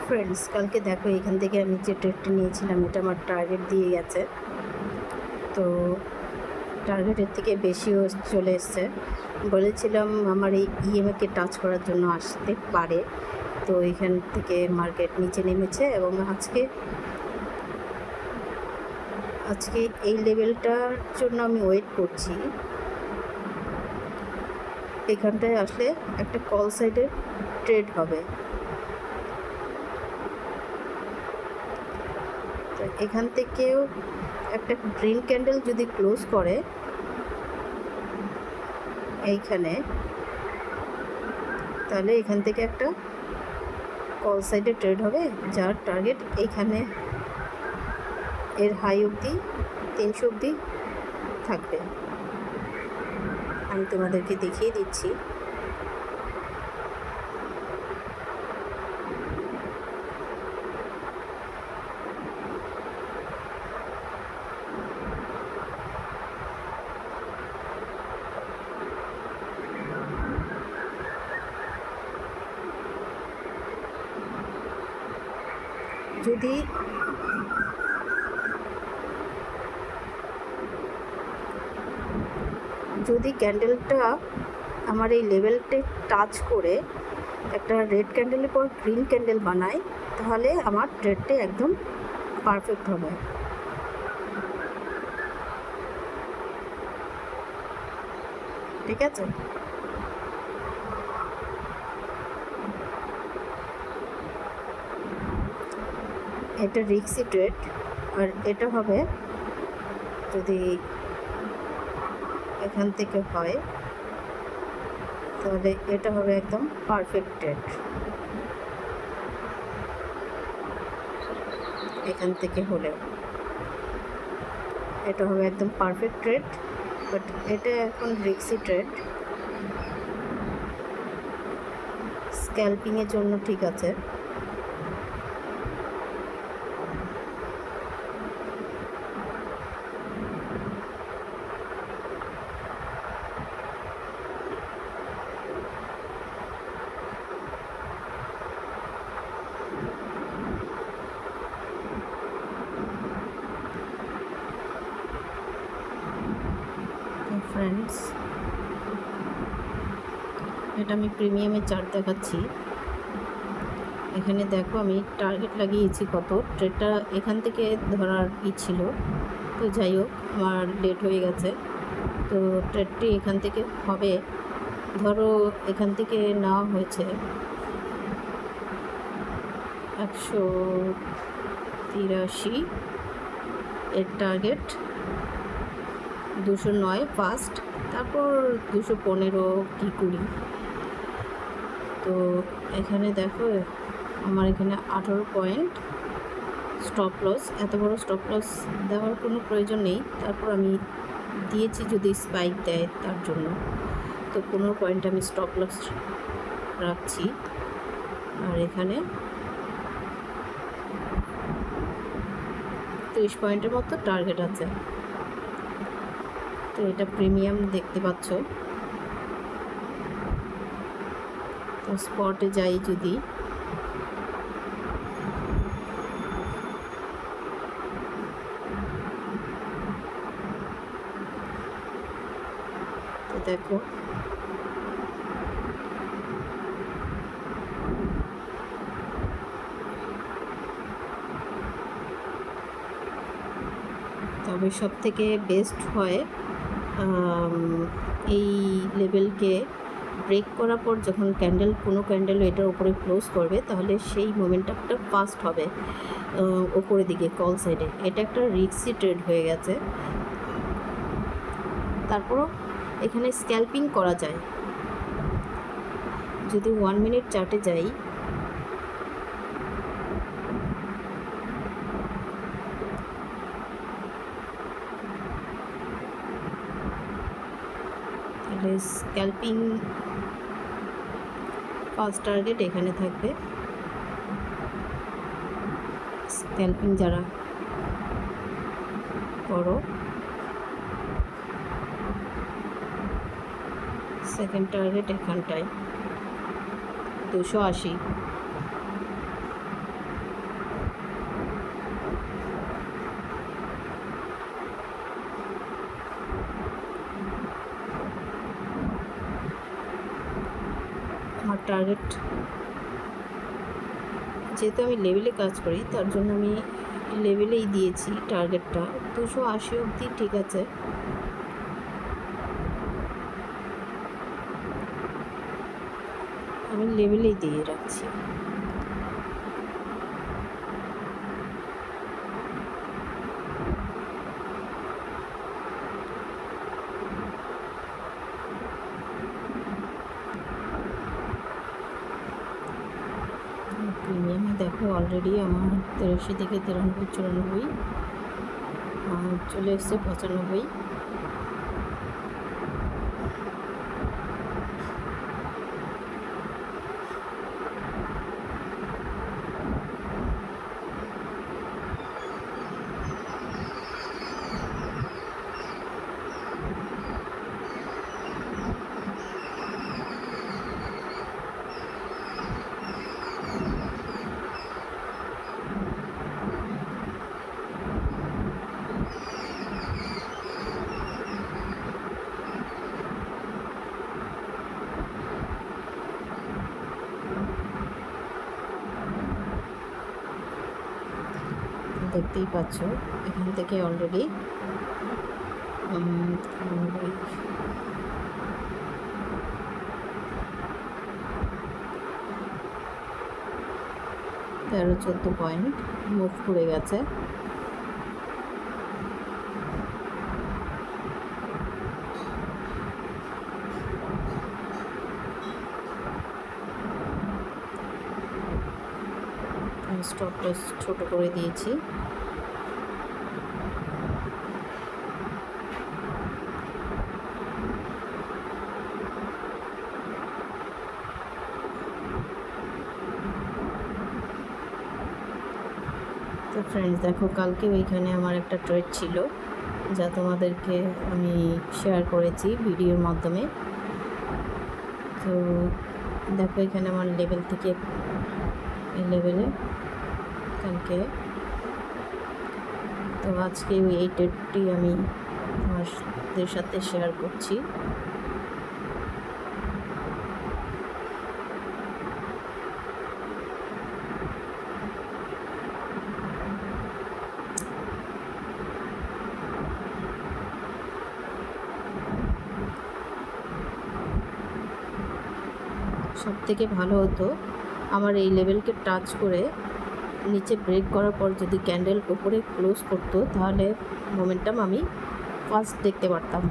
Friends, কালকে দেখো এখান থেকে আমি যে ট্রেডটা নিয়েছিলাম এটা আমার টার্গেট দিয়ে গেছে। তো টার্গেটের থেকে বেশিও চলে এসছে। বলেছিলাম আমার এই ইএমএকে টাচ করার জন্য আসতে পারে, তো এখান থেকে মার্কেট নিচে নেমেছে এবং আজকে এই লেভেলটার জন্য আমি ওয়েট করছি। এখানটায় আসলে একটা কল সাইডের ট্রেড হবে। তো এখান থেকেও একটা গ্রিন ক্যান্ডেল যদি ক্লোজ করে এইখানে, তাহলে এখান থেকে একটা কল সাইডে ট্রেড হবে, যার টার্গেট এইখানে এর হাই অবধি 300 অবধি থাকবে। আমি তোমাদেরকে দেখিয়ে দিচ্ছি। যদি ক্যান্ডেলটা আমার এই লেভেলটা টাচ করে একটা রেড ক্যান্ডেলের পর গ্রিন ক্যান্ডেল বানায়, তাহলে আমার ট্রেডটা একদম পারফেক্ট হবে। ঠিক আছে, এটা রিস্কি ট্রেড, আর এটা হবে যদি এখান থেকে হয় তাহলে এটা হবে একদম পারফেক্ট ট্রেড। এখান থেকে হলে এটা হবে একদম পারফেক্ট ট্রেড, বাট এটা এখন রিস্কি ট্রেড। স্ক্যালপিংয়ের জন্য ঠিক আছে। ফ্রেন্ডস, এটা আমি প্রিমিয়ামের চার্ট দেখাচ্ছি। এখানে দেখো আমি টার্গেট লাগিয়েছি কত, ট্রেডটা এখান থেকে ধরার ছিল, তো যাই হোক আমার লেট হয়ে গেছে। তো ট্রেডটি এখান থেকে হবে, ধরো এখান থেকে নেওয়া হয়েছে 183, এর টার্গেট 209 ফার্স্ট, তারপর 215 কি 20। তো এখানে দেখো আমার এখানে 18 পয়েন্ট স্টপ লস। এত বড় স্টপ লস দেওয়ার কোনো প্রয়োজন নেই, তারপর আমি দিয়েছি যদি স্পাইক দেয় তার জন্য। তো 15 পয়েন্ট আমি স্টপ লস রাখছি, আর এখানে 30 পয়েন্টের মতো টার্গেট আছে। তো এটা প্রিমিয়াম দেখতে পাচ্ছ। তো স্পটে যাই যদি, তো দেখো তবে সব থেকে বেস্ট হয় এই লেভেলকে ব্রেক করার পর যখন কোনো ক্যান্ডেল এটার উপরে ক্লোজ করবে, তাহলে সেই মোমেন্টামটা ফাস্ট হবে ওপরের দিকে কল সাইডে। এটা একটা রিস্কি ট্রেড হয়ে গেছে। তারপরও এখানে স্ক্যালপিং করা যায়। যদি 1 মিনিট চার্টে যাই, তাহলে স্ক্যালপিং ফার্স্ট টার্গেট এখানে থাকবে। স্ক্যালপিং যারা করো, সেকেন্ড টার্গেট এখানটায় 280। টার্গেট, যেহেতু আমি লেভেলে কাজ করি তার জন্য আমি লেভেলেই দিয়েছি টার্গেটটা 280 অবধি, ঠিক আছে। আমি লেভেলেই দিয়ে রাখছি। প্রিমিয়ামে দেখো অলরেডি আমার 83 থেকে 93 94 চলে এসছে 95। দেখতেই পাচ্ছ এখান থেকে অলরেডি 13-14 পয়েন্ট মুভ করে গেছে। স্টপ লস ছোট করে দিয়েছি। তো ফ্রেন্ডস দেখো, কালকে ওইখানে আমার একটা ট্রেড ছিল যা তোমাদেরকে আমি শেয়ার করেছি ভিডিওর মাধ্যমে। তো দেখো এখানে আমার লেভেল থেকে এই লেভেলে কালকে, তো আজকে এই ট্রেডটি আমি তোমাদের সাথে শেয়ার করছি। সব থেকে ভালো হতো আমার এই লেভেলকে টাচ করে নিচে ব্রেক করার পর যদি ক্যান্ডেল উপরে ক্লোজ করতো, তাহলে মোমেন্টাম আমি ফার্স্ট দেখতে পারতাম।